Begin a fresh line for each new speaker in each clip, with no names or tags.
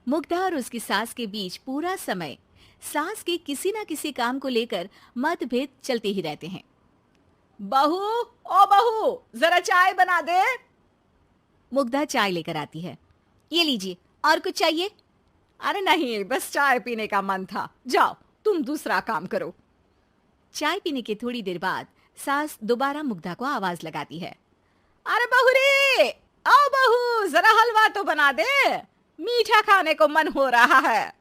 मुग्धा और उसकी सास के बीच पूरा समय सास के किसी ना किसी काम को लेकर मतभेद चलते ही रहते हैं।
बहू, ओ बहू, जरा चाय बना दे।
मुग्धा चाय लेकर आती है। ये लीजिए, और कुछ चाहिए?
अरे नहीं, बस चाय पीने का मन था। जाओ, तुम दूसरा काम करो।
चाय पीने के थोड़ी देर बाद सास दोबारा मुग्धा को आवाज लगाती है।
अरे बहू रे, आओ बहू, जरा हलवा तो बना दे, मीठा खाने को मन हो रहा है।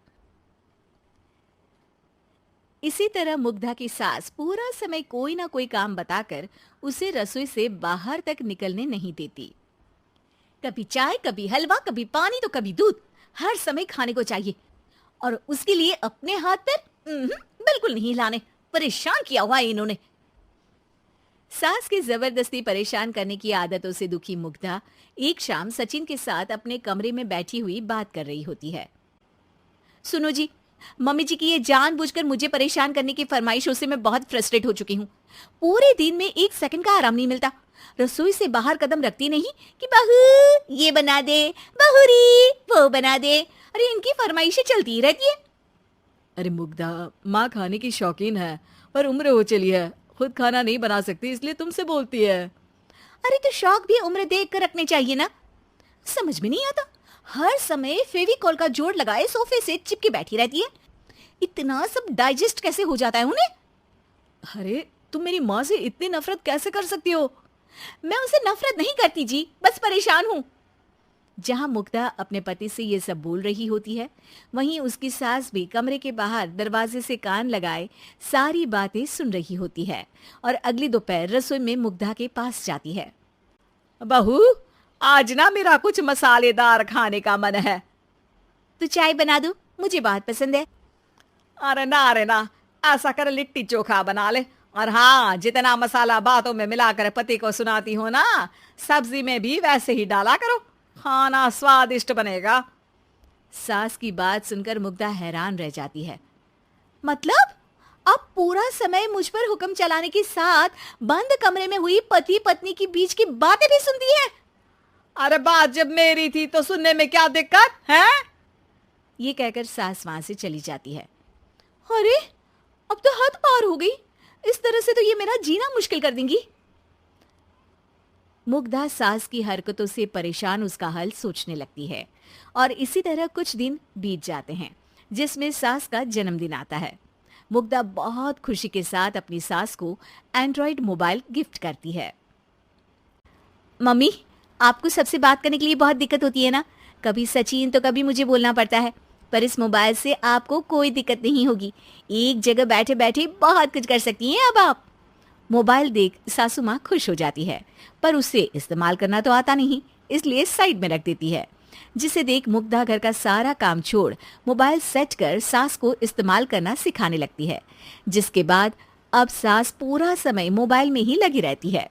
इसी तरह मुग्धा की सास पूरा समय कोई ना कोई काम बताकर उसे रसोई से बाहर तक निकलने नहीं देती। कभी चाय, कभी हलवा, कभी पानी तो कभी दूध, हर समय खाने को चाहिए। और उसके लिए अपने हाथ पर बिल्कुल नहीं हिलाने। परेशान किया हुआ है इन्होंने। सास की जबरदस्ती परेशान करने की आदतों से दुखी मुग्धा एक शाम सचिन के साथ अपने कमरे में बैठी हुई बात कर रही होती है। सुनो जी, मम्मी जी की ये जानबूझकर मुझे परेशान करने की फरमाइशों से मैं बहुत फ्रस्ट्रेट हो चुकी हूँ। पूरे दिन में एक सेकंड का आराम नहीं मिलता। रसोई से बाहर कदम रखती नहीं कि बहू ये बना दे, बहुरी वो बना दे। अरे इनकी फरमाइशें चलती ही रहती है।
अरे मुग्धा, माँ खाने की शौकीन है, पर उम्र हो चली है, खुद खाना नहीं बना सकती, इसलिए तुमसे बोलती है।
अरे तो शौक भी उम्र देख कर रखने चाहिए ना। समझ में नहीं आता, हर समय फेविकॉल का जोड़ लगाए सोफे से चिपके बैठी रहती है। इतना सब डाइजेस्ट कैसे हो जाता है उन्हें?
अरे तुम मेरी माँ से इतनी नफरत कैसे कर सकती हो?
मैं उनसे नफरत नहीं करती जी, बस परेशान हूँ। जहां मुग्धा अपने पति से ये सब बोल रही होती है, वहीं उसकी सास भी कमरे के बाहर दरवाजे से कान लगाए सारी बातें सुन रही होती है और अगली दोपहर रसोई में मुग्धा के पास जाती है।
बहू, आज ना मेरा कुछ मसालेदार खाने का मन है।
तो चाय बना दूं? मुझे बहुत पसंद है।
अरे ना, ऐसा कर लिट्टी चोखा बना ले। और हाँ, जितना मसाला बातों में मिलाकर पति को सुनाती हो ना, सब्जी में भी वैसे ही डाला करो, खाना स्वादिष्ट बनेगा।
सास की बात सुनकर मुग्धा हैरान रह जाती है। मतलब आप पूरा समय मुझ पर हुक्म चलाने के साथ बंद कमरे में हुई पति पत्नी की बीच की बातें भी सुनती है?
अरे बात जब मेरी थी तो सुनने में क्या दिक्कत है?
ये कहकर सास वहां से चली जाती है। अरे अब तो हद पार हो गई, इस तरह से तो ये मेरा जीना मुश्किल कर देंगी। मुग्धा सास की हरकतों से परेशान उसका हल सोचने लगती है और इसी तरह कुछ दिन बीत जाते हैं, जिसमें सास का जन्मदिन आता है। मुग्धा बहुत खुशी के साथ अपनी सास को एंड्रॉइड मोबाइल गिफ्ट करती है। मम्मी, आपको सबसे बात करने के लिए बहुत दिक्कत होती है ना, कभी सचिन तो कभी मुझे बोलना पड़ता है, पर इस मोबाइल से आपको कोई दिक्कत नहीं होगी। एक जगह बैठे बैठे बहुत कुछ कर सकती हैं अब आप। मोबाइल देख सासू माँ खुश हो जाती है, पर उसे इस्तेमाल करना तो आता नहीं, इसलिए साइड में रख देती है। जिसे देख मुग्धा घर का सारा काम छोड़ मोबाइल सेट कर सास को इस्तेमाल करना सिखाने लगती है, जिसके बाद अब सास पूरा समय मोबाइल में ही लगी रहती है।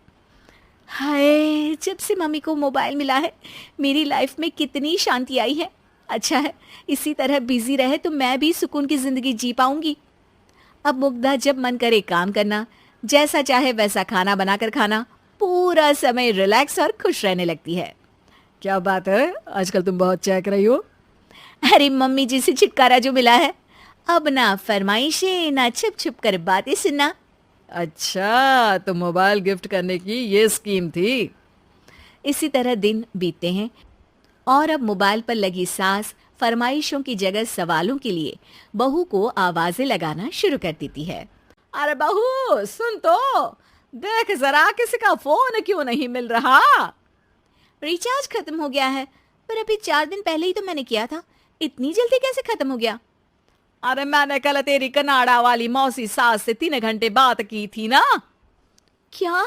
हाय, जब से मम्मी को मोबाइल मिला है मेरी लाइफ में कितनी शांति आई है। अच्छा है, इसी तरह बिजी रहे तो मैं भी सुकून की जिंदगी जी पाऊंगी। अब मुग्धा जब मन करे काम करना, जैसा चाहे वैसा खाना बनाकर खाना, पूरा समय रिलैक्स और खुश रहने लगती है।
क्या बात है, आजकल तुम बहुत चहक रही हो।
अरे मम्मी जी से छुटकारा जो मिला है, अब ना फरमाइशें ना छुप छुप कर बातें सुनना।
अच्छा, तो मोबाइल गिफ्ट करने की ये स्कीम थी।
इसी तरह दिन बीतते हैं और अब मोबाइल पर लगी सास फरमाइशों की जगह सवालों के लिए बहू को आवाजें लगाना शुरू कर देती है।
अरे बहू सुन तो, देख जरा किसी का फोन क्यों नहीं मिल रहा?
रिचार्ज खत्म हो गया है, पर अभी 4 दिन पहले ही तो मैंने किया था, इतनी जल्दी कैसे खत्म हो गया?
अरे मैंने कल तेरी कनाडा वाली मौसी सास से 3 घंटे बात की थी ना।
क्या?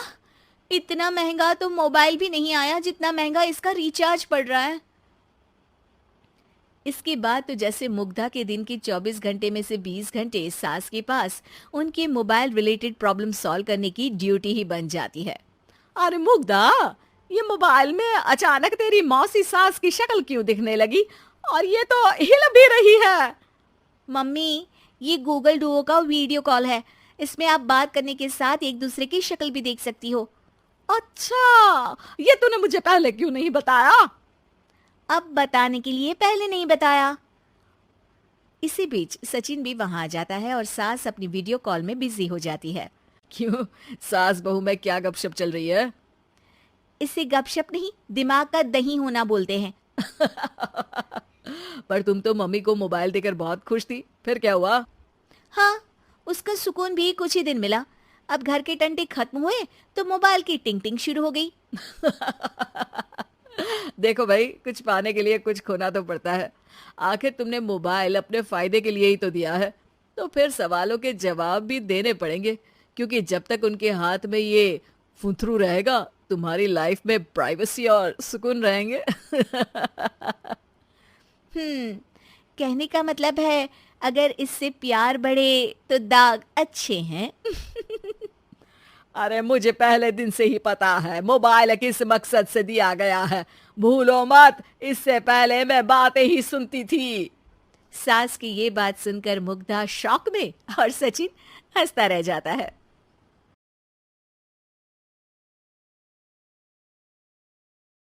इतना महंगा तो मोबाइल भी नहीं आया जितना महंगा इसका रिचार्ज पड़ रहा है। इसके बाद तो जैसे मुग्धा के दिन के 24 घंटे में से 20 घंटे सास के पास उनके मोबाइल रिलेटेड प्रॉब्लम सॉल्व करने की ड्यूटी ही बन जाती है।
अरे मुग्धा, ये मोबाइल में अचानक तेरी मौसी सास की शक्ल क्यों दिखने लगी? और ये तो हिल भी रही है।
मम्मी, ये गूगल डुओ का वीडियो कॉल है, इसमें आप बात करने के साथ एक दूसरे की शक्ल भी देख सकती हो।
अच्छा, ये तूने मुझे पहले क्यों नहीं बताया?
अब बताने के लिए पहले नहीं बताया। इसी बीच सचिन भी वहां आ जाता है और सास अपनी वीडियो कॉल में बिजी हो जाती है।
क्यों, सास बहू में क्या गपशप चल रही है?
इसे गपशप नहीं, दिमाग का दही होना बोलते हैं।
पर तुम तो मम्मी को मोबाइल देकर बहुत खुश थी, फिर क्या हुआ?
हाँ, उसका सुकून भी कुछ ही दिन मिला। अब घर के टंटे खत्म हुए तो मोबाइल की टिंग टिंग शुरू हो गई।
देखो भाई, कुछ पाने के लिए कुछ खोना तो पड़ता है। आखिर तुमने मोबाइल अपने फायदे के लिए ही तो दिया है, तो फिर सवालों के जवाब भी देने पड़ेंगे, क्योंकि जब तक उनके हाथ में ये फुंथरू रहेगा, तुम्हारी लाइफ में प्राइवेसी और सुकून रहेंगे।
कहने का मतलब है अगर इससे प्यार बढ़े तो दाग अच्छे हैं।
अरे मुझे पहले दिन से ही पता है मोबाइल किस मकसद से दिया गया है। भूलो मत, इससे पहले मैं बातें ही सुनती थी।
सास की ये बात सुनकर मुग्धा शॉक में और सचिन हंसता रह जाता है।